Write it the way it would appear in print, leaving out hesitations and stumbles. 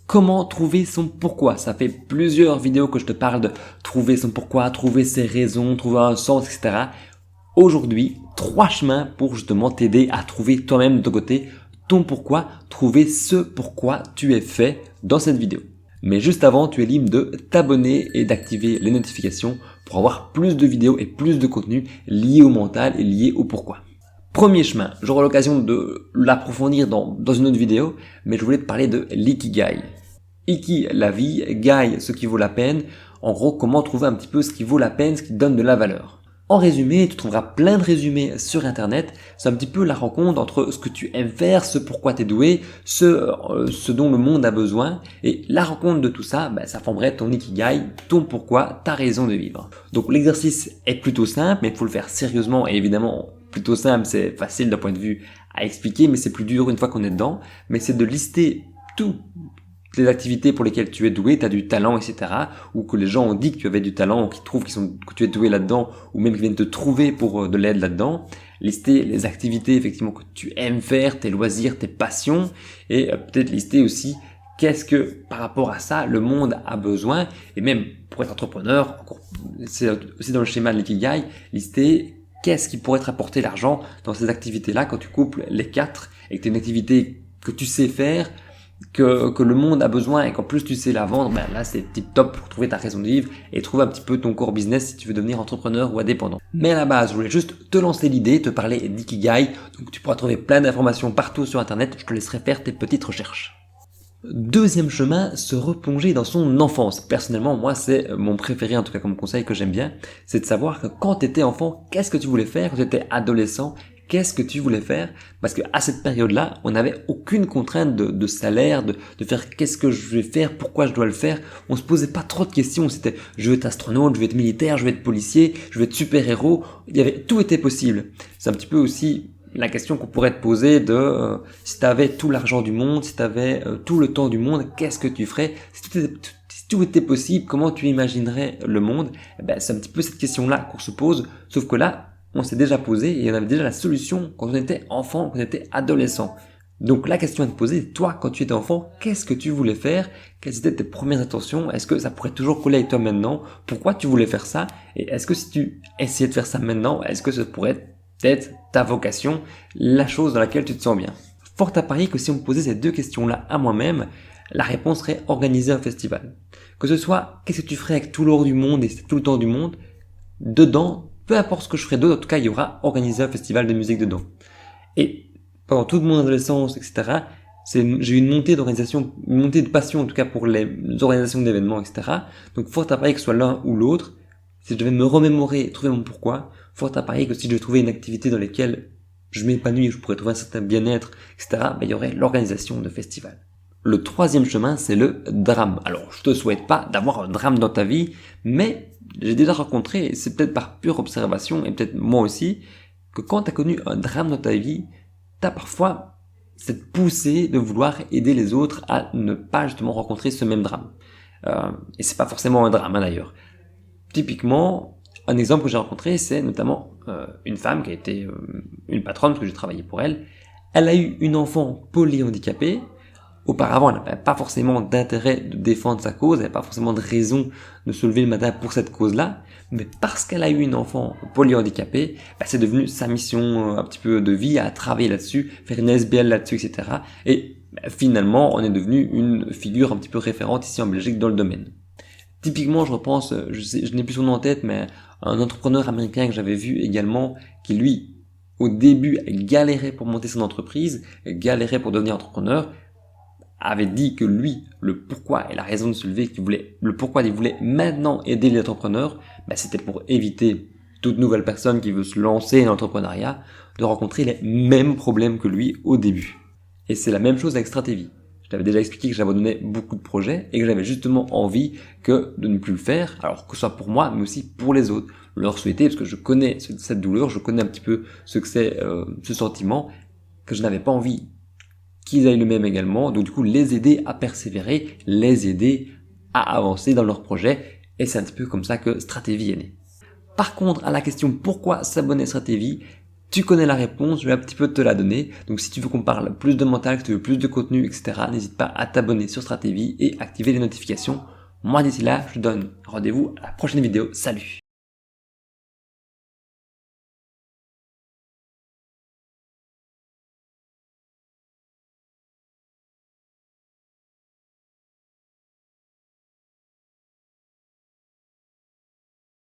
Comment trouver son pourquoi? Ça fait plusieurs vidéos que je te parle de trouver son pourquoi, trouver ses raisons, trouver un sens, etc. Aujourd'hui, 3 chemins pour justement t'aider à trouver toi-même de ton côté ton pourquoi, trouver ce pourquoi tu es fait dans cette vidéo. Mais juste avant, tu es libre de t'abonner et d'activer les notifications pour avoir plus de vidéos et plus de contenu liés au mental et liés au pourquoi. Premier chemin, j'aurai l'occasion de l'approfondir dans une autre vidéo, mais je voulais te parler de l'ikigai. Iki, la vie, gai, ce qui vaut la peine. En gros, comment trouver un petit peu ce qui vaut la peine, ce qui donne de la valeur. En résumé, tu trouveras plein de résumés sur internet. C'est un petit peu la rencontre entre ce que tu aimes faire, ce pourquoi tu es doué, ce dont le monde a besoin. Et la rencontre de tout ça, ça formerait ton ikigai, ton pourquoi, ta raison de vivre. Donc l'exercice est plutôt simple, mais il faut le faire sérieusement. Et évidemment, plutôt simple, c'est facile d'un point de vue à expliquer, mais c'est plus dur une fois qu'on est dedans. Mais c'est de lister toutes les activités pour lesquelles tu es doué, tu as du talent, etc. Ou que les gens ont dit que tu avais du talent, ou qu'ils trouvent que tu es doué là-dedans, ou même qu'ils viennent te trouver pour de l'aide là-dedans. Lister les activités effectivement que tu aimes faire, tes loisirs, tes passions, et peut-être lister aussi qu'est-ce que par rapport à ça le monde a besoin. Et même pour être entrepreneur, c'est aussi dans le schéma de l'ikigai, lister qu'est-ce qui pourrait te rapporter l'argent dans ces activités-là quand tu couples les 4 et que tu as une activité que tu sais faire, que le monde a besoin et qu'en plus tu sais la vendre, là c'est tip top pour trouver ta raison de vivre et trouver un petit peu ton core business si tu veux devenir entrepreneur ou indépendant. Mais à la base, je voulais juste te lancer l'idée, te parler d'ikigai, donc tu pourras trouver plein d'informations partout sur internet, je te laisserai faire tes petites recherches. Deuxième chemin, se replonger dans son enfance. Personnellement, moi, c'est mon préféré, en tout cas comme conseil que j'aime bien, c'est de savoir que quand tu étais enfant, qu'est-ce que tu voulais faire? Quand tu étais adolescent, qu'est-ce que tu voulais faire? Parce que à cette période-là, on n'avait aucune contrainte de salaire, de faire qu'est-ce que je vais faire, pourquoi je dois le faire. On se posait pas trop de questions. C'était je veux être astronaute, je veux être militaire, je veux être policier, je veux être super-héros. Tout était possible. C'est un petit peu aussi la question qu'on pourrait te poser de si tu avais tout l'argent du monde, si tu avais tout le temps du monde, qu'est-ce que tu ferais? Si tout était possible, comment tu imaginerais le monde? C'est un petit peu cette question-là qu'on se pose, sauf que là, on s'est déjà posé et on avait déjà la solution quand on était enfant, quand on était adolescent. Donc la question à te poser, toi quand tu étais enfant, qu'est-ce que tu voulais faire? Quelles étaient tes premières intentions? Est-ce que ça pourrait toujours coller avec toi maintenant? Pourquoi tu voulais faire ça? Et est-ce que si tu essayais de faire ça maintenant, est-ce que ça pourrait être ta vocation, la chose dans laquelle tu te sens bien? Fort à parier que si on me posait ces deux questions-là à moi-même, la réponse serait organiser un festival. Que ce soit, qu'est-ce que tu ferais avec tout l'or du monde et tout le temps du monde? Dedans, peu importe ce que je ferai d'autre, en tout cas, il y aura organisé un festival de musique dedans. Et pendant toute mon adolescence, etc., j'ai eu une montée d'organisation, une montée de passion, en tout cas, pour les organisations d'événements, etc. Donc, fort à parier que ce soit l'un ou l'autre, si je devais me remémorer, trouver mon pourquoi, fort à parier que si je devais trouver une activité dans laquelle je m'épanouis, je pourrais trouver un certain bien-être, etc., il y aurait l'organisation de festivals. Le troisième chemin, c'est le drame. Alors, je te souhaite pas d'avoir un drame dans ta vie, mais j'ai déjà rencontré, et c'est peut-être par pure observation, et peut-être moi aussi, que quand tu as connu un drame dans ta vie, tu as parfois cette poussée de vouloir aider les autres à ne pas justement rencontrer ce même drame. Et c'est pas forcément un drame d'ailleurs. Typiquement, un exemple que j'ai rencontré, c'est notamment une femme qui a été une patronne, parce que j'ai travaillé pour elle. Elle a eu une enfant polyhandicapée. Auparavant, elle n'avait pas forcément d'intérêt de défendre sa cause, elle n'avait pas forcément de raison de se lever le matin pour cette cause-là, mais parce qu'elle a eu une enfant polyhandicapée, c'est devenu sa mission un petit peu de vie, à travailler là-dessus, faire une SBL là-dessus, etc. Et finalement, on est devenu une figure un petit peu référente ici en Belgique dans le domaine. Typiquement, je repense, je n'ai plus son nom en tête, mais un entrepreneur américain que j'avais vu également, qui lui, au début, galérait pour monter son entreprise, galérait pour devenir entrepreneur, avait dit que lui, le pourquoi et la raison de se lever, le pourquoi il voulait maintenant aider les entrepreneurs, c'était pour éviter toute nouvelle personne qui veut se lancer dans l'entrepreneuriat de rencontrer les mêmes problèmes que lui au début. Et c'est la même chose avec Stratévie. Je t'avais déjà expliqué que j'abandonnais beaucoup de projets et que j'avais justement envie que de ne plus le faire, alors que ce soit pour moi, mais aussi pour les autres. Leur souhaiter, parce que je connais cette douleur, je connais un petit peu ce que c'est ce sentiment, que je n'avais pas envie qu'ils aillent le même également, donc du coup les aider à persévérer, les aider à avancer dans leur projet, et c'est un petit peu comme ça que Stratévie est née. Par contre, à la question pourquoi s'abonner à Stratévie, Tu connais la réponse, je vais un petit peu te la donner. Donc si tu veux qu'on parle plus de mental, que tu veux plus de contenu, etc., n'hésite pas à t'abonner sur Stratévie et activer les notifications. Moi d'ici là, je te donne rendez-vous à la prochaine vidéo. Salut!